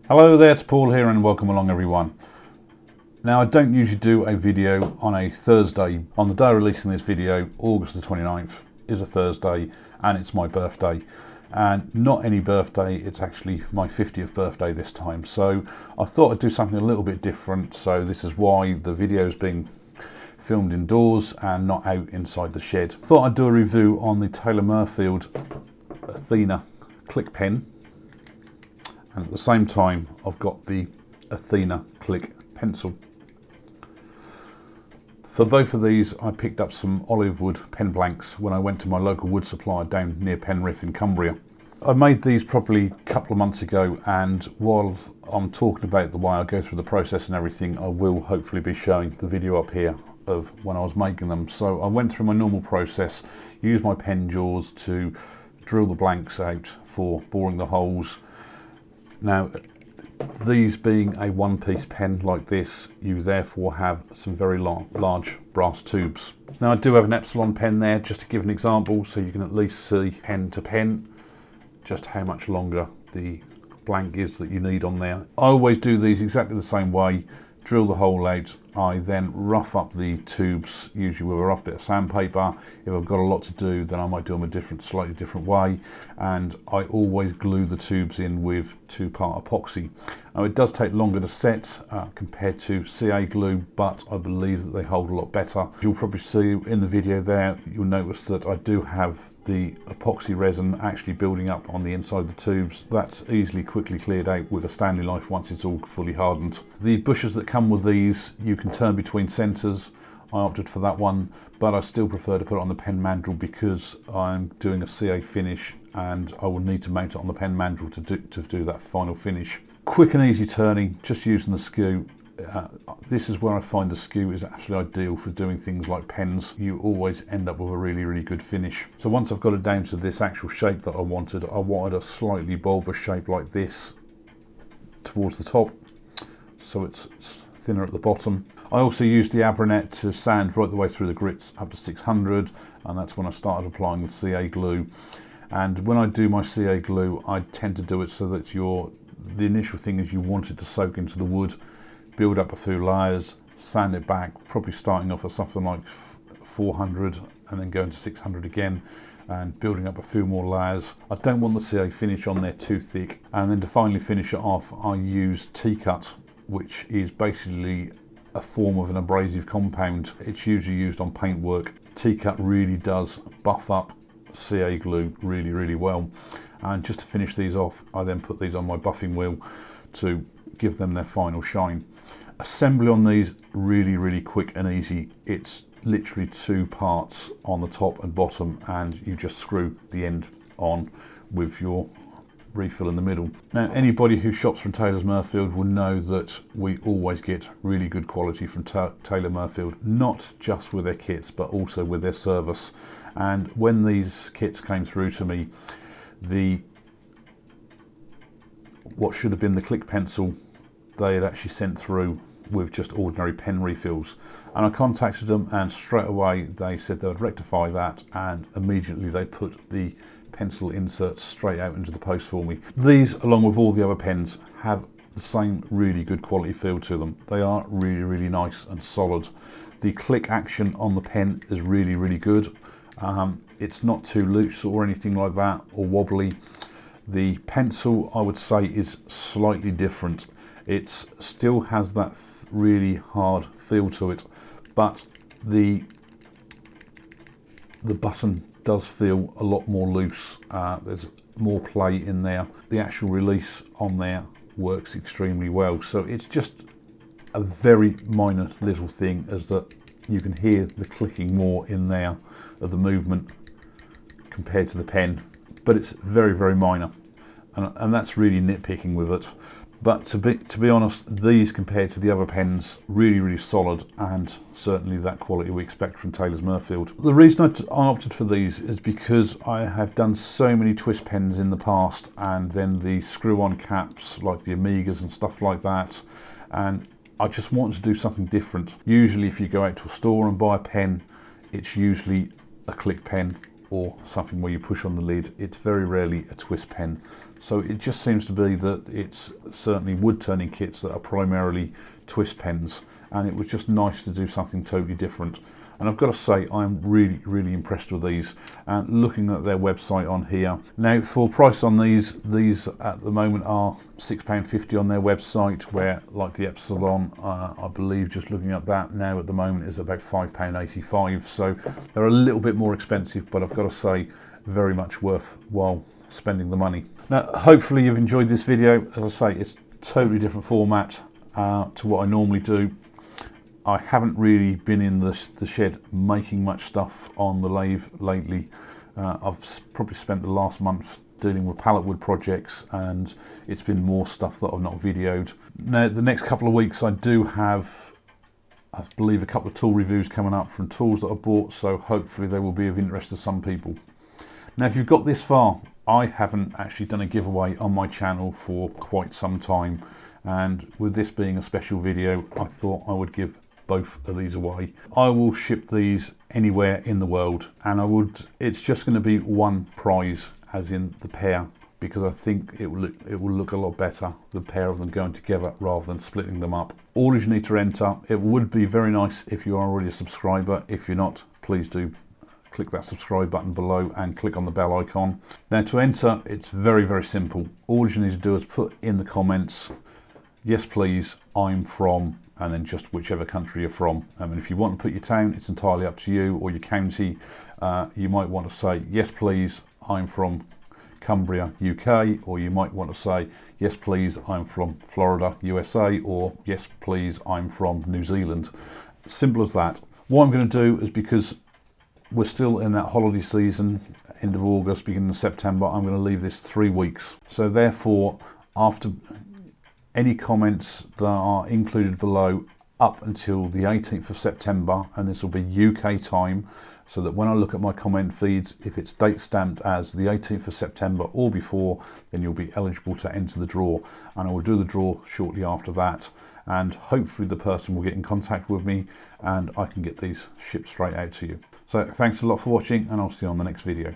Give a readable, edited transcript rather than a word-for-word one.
Hello there, it's Paul here and welcome along everyone. Now I don't usually do a video on a Thursday. On the day of releasing this video, August the 29th, is a Thursday and it's my birthday. And not any birthday, it's actually my 50th birthday this time. So I thought I'd do something a little bit different. So this is why the video is being filmed indoors and not out inside the shed. Thought I'd do a review on the Taylor Mirfield Athena Click Pen. And at the same time, I've got the Athena Click Pencil. For both of these, I picked up some olive wood pen blanks when I went to my local wood supplier down near Penrith in Cumbria. I made these probably a couple of months ago, and while I'm talking about the way I go through the process and everything, I will hopefully be showing the video up here of when I was making them. So I went through my normal process, used my pen jaws to drill the blanks out for boring the holes. Now, these being a one-piece pen like this, you therefore have some very large brass tubes. Now I do have an Epsilon pen there, just to give an example, so you can at least see pen to pen just how much longer the blank is that you need on there. I always do these exactly the same way. Drill the hole out, I then rough up the tubes, usually with a rough bit of sandpaper. If I've got a lot to do, then I might do them a slightly different way. And I always glue the tubes in with 2-part epoxy. Now it does take longer to set compared to CA glue, but I believe that they hold a lot better. You'll probably see in the video there, you'll notice that I do have the epoxy resin actually building up on the inside of the tubes. That's quickly cleared out with a Stanley knife once it's all fully hardened. The bushes that come with these, you can turn between centres. I opted for that one, but I still prefer to put it on the pen mandrel because I'm doing a CA finish and I will need to mount it on the pen mandrel to do that final finish. Quick and easy turning, just using the skew. This is where I find the skew is absolutely ideal for doing things like pens. You always end up with a really good finish. So once I've got it down to this actual shape that I wanted a slightly bulbous shape like this towards the top, so it's thinner at the bottom. I also used the Abranet to sand right the way through the grits up to 600, and that's when I started applying the CA glue. And when I do my CA glue, I tend to do it so that the initial thing is you want it to soak into the wood, build up a few layers, sand it back, probably starting off at something like 400 and then going to 600 again and building up a few more layers. I don't want the CA finish on there too thick. And then to finally finish it off, I use T-cut, which is basically a form of an abrasive compound. It's usually used on paintwork. T-cut really does buff up CA glue really well. And just to finish these off, I then put these on my buffing wheel to give them their final shine. Assembly on these really quick and easy. It's literally 2 parts on the top and bottom, and you just screw the end on with your refill in the middle. Now anybody who shops from Taylor's Mirfield will know that we always get really good quality from Taylor Mirfield, not just with their kits but also with their service. And when these kits came through to me, what should have been the click pencil, they had actually sent through with just ordinary pen refills. And I contacted them and straight away they said they would rectify that, and immediately they put the pencil inserts straight out into the post for me. These, along with all the other pens, have the same really good quality feel to them. They are really nice and solid. The click action on the pen is really good. It's not too loose or anything like that, or wobbly. The pencil, I would say, is slightly different. It still has that really hard feel to it, but the button does feel a lot more loose. There's more play in there. The actual release on there works extremely well. So it's just a very minor little thing, as that you can hear the clicking more in there of the movement compared to the pen, but it's very minor, and that's really nitpicking with it. But to be honest, these compared to the other pens, really solid, and certainly that quality we expect from Taylor's Mirfield. The reason I opted for these is because I have done so many twist pens in the past, and then the screw-on caps like the Amigas and stuff like that, and I just wanted to do something different. Usually if you go out to a store and buy a pen, it's usually a click pen or something where you push on the lid. It's very rarely a twist pen. So it just seems to be that it's certainly wood turning kits that are primarily twist pens, and it was just nice to do something totally different. And I've got to say, I'm really impressed with these. And looking at their website on here now, for price on these at the moment are £6.50 on their website, where like the Epsilon, I believe, just looking at that now at the moment, is about £5.85. So they're a little bit more expensive, but I've got to say, very much worthwhile spending the money. Now, hopefully you've enjoyed this video. As I say, it's totally different format to what I normally do. I haven't really been in the shed making much stuff on the lathe lately. I've probably spent the last month dealing with pallet wood projects, and it's been more stuff that I've not videoed. Now, the next couple of weeks I do have, I believe, a couple of tool reviews coming up from tools that I bought, so hopefully they will be of interest to some people. Now, if you've got this far, I haven't actually done a giveaway on my channel for quite some time, and with this being a special video, I thought I would give both of these away. I will ship these anywhere in the world, and it's just going to be one prize, as in the pair, because I think it will look a lot better, the pair of them going together rather than splitting them up. All you need to enter, it would be very nice if you are already a subscriber. If you're not, please do click that subscribe button below and click on the bell icon. Now, to enter, it's very simple. All you need to do is put in the comments, yes please, I'm from, and then just whichever country you're from. And if you want to put your town, it's entirely up to you, or your county. You might want to say, yes please, I'm from Cumbria, UK, or you might want to say, yes please, I'm from Florida, USA, or yes please, I'm from New Zealand. Simple as that. What I'm going to do is, because we're still in that holiday season, end of August, beginning of September, I'm going to leave this 3 weeks. So therefore, after any comments that are included below up until the 18th of September, and this will be UK time, so that when I look at my comment feeds, if it's date stamped as the 18th of September or before, then you'll be eligible to enter the draw. And I will do the draw shortly after that, and hopefully the person will get in contact with me and I can get these shipped straight out to you. So thanks a lot for watching, and I'll see you on the next video.